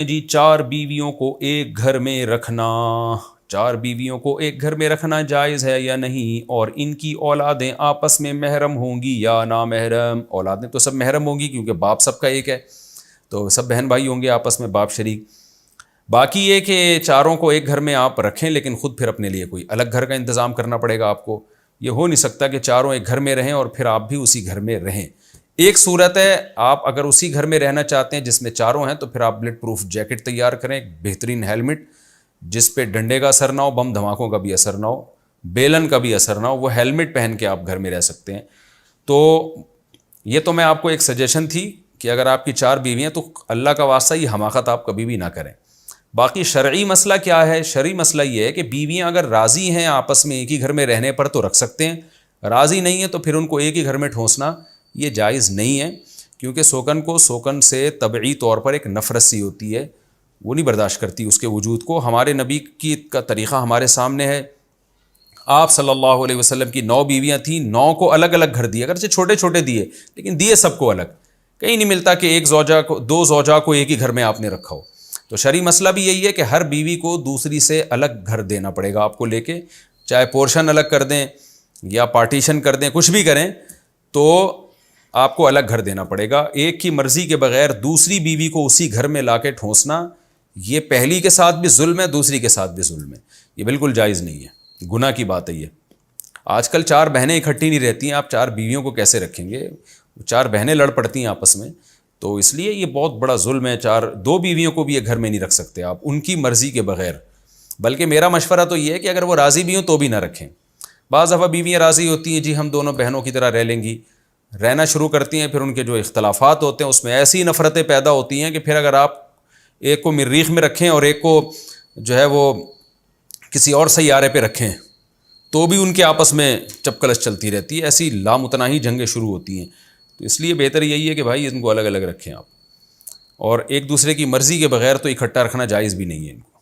جی چار بیویوں کو ایک گھر میں رکھنا، چار بیویوں کو ایک گھر میں رکھنا جائز ہے یا نہیں، اور ان کی اولادیں آپس میں محرم ہوں گی یا نامحرم؟ اولادیں تو سب محرم ہوں گی کیونکہ باپ سب کا ایک ہے، تو سب بہن بھائی ہوں گے آپس میں، باپ شریک۔ باقی یہ کہ چاروں کو ایک گھر میں آپ رکھیں لیکن خود پھر اپنے لیے کوئی الگ گھر کا انتظام کرنا پڑے گا آپ کو۔ یہ ہو نہیں سکتا کہ چاروں ایک گھر میں رہیں اور پھر آپ بھی اسی گھر میں رہیں۔ ایک صورت ہے، آپ اگر اسی گھر میں رہنا چاہتے ہیں جس میں چاروں ہیں تو پھر آپ بلٹ پروف جیکٹ تیار کریں، ایک بہترین ہیلمٹ جس پہ ڈنڈے کا اثر نہ ہو، بم دھماکوں کا بھی اثر نہ ہو، بیلن کا بھی اثر نہ ہو، وہ ہیلمٹ پہن کے آپ گھر میں رہ سکتے ہیں۔ تو یہ تو میں آپ کو ایک سجیشن تھی کہ اگر آپ کی چار بیویاں تو اللہ کا واسطہ یہ حماقت آپ کبھی بھی نہ کریں۔ باقی شرعی مسئلہ کیا ہے؟ شرعی مسئلہ یہ ہے کہ بیویاں اگر راضی ہیں آپس میں ایک ہی گھر میں رہنے پر تو رکھ سکتے ہیں، راضی نہیں ہیں تو پھر ان کو ایک ہی گھر میں ٹھونسنا یہ جائز نہیں ہے، کیونکہ سوکن کو سوکن سے طبعی طور پر ایک نفرت سی ہوتی ہے، وہ نہیں برداشت کرتی اس کے وجود کو۔ ہمارے نبی کی کا طریقہ ہمارے سامنے ہے، آپ صلی اللہ علیہ وسلم کی 9 بیویاں تھیں، 9 کو الگ الگ گھر دیے، اگرچہ چھوٹے چھوٹے دیے لیکن دیے سب کو الگ۔ کہیں نہیں ملتا کہ ایک زوجہ کو، 2 زوجہ کو ایک ہی گھر میں آپ نے رکھا ہو۔ تو شرعی مسئلہ بھی یہی ہے کہ ہر بیوی کو دوسری سے الگ گھر دینا پڑے گا آپ کو لے کے، چاہے پورشن الگ کر دیں یا پارٹیشن کر دیں، کچھ بھی کریں تو آپ کو الگ گھر دینا پڑے گا۔ ایک کی مرضی کے بغیر دوسری بیوی کو اسی گھر میں لا کے ٹھونسنا یہ پہلی کے ساتھ بھی ظلم ہے، دوسری کے ساتھ بھی ظلم ہے، یہ بالکل جائز نہیں ہے، گناہ کی بات ہے یہ۔ آج کل 4 بہنیں اکٹھی نہیں رہتی ہیں، آپ 4 بیویوں کو کیسے رکھیں گے؟ 4 بہنیں لڑ پڑتی ہیں آپس میں، تو اس لیے یہ بہت بڑا ظلم ہے۔ 2 بیویوں کو بھی ایک گھر میں نہیں رکھ سکتے آپ ان کی مرضی کے بغیر، بلکہ میرا مشورہ تو یہ ہے کہ اگر وہ راضی بھی ہوں تو بھی نہ رکھیں۔ بعض دفعہ بیویاں راضی ہوتی ہیں، جی ہم دونوں بہنوں کی طرح رہ لیں گی، رہنا شروع کرتی ہیں، پھر ان کے جو اختلافات ہوتے ہیں اس میں ایسی نفرتیں پیدا ہوتی ہیں کہ پھر اگر آپ ایک کو مریخ میں رکھیں اور ایک کو جو ہے وہ کسی اور سیارے پہ رکھیں تو بھی ان کے آپس میں چپکلش چلتی رہتی ہے، ایسی لامتناہی جنگیں شروع ہوتی ہیں۔ تو اس لیے بہتر یہی ہے کہ بھائی ان کو الگ الگ رکھیں آپ، اور ایک دوسرے کی مرضی کے بغیر تو اکٹھا رکھنا جائز بھی نہیں ہے ان کو۔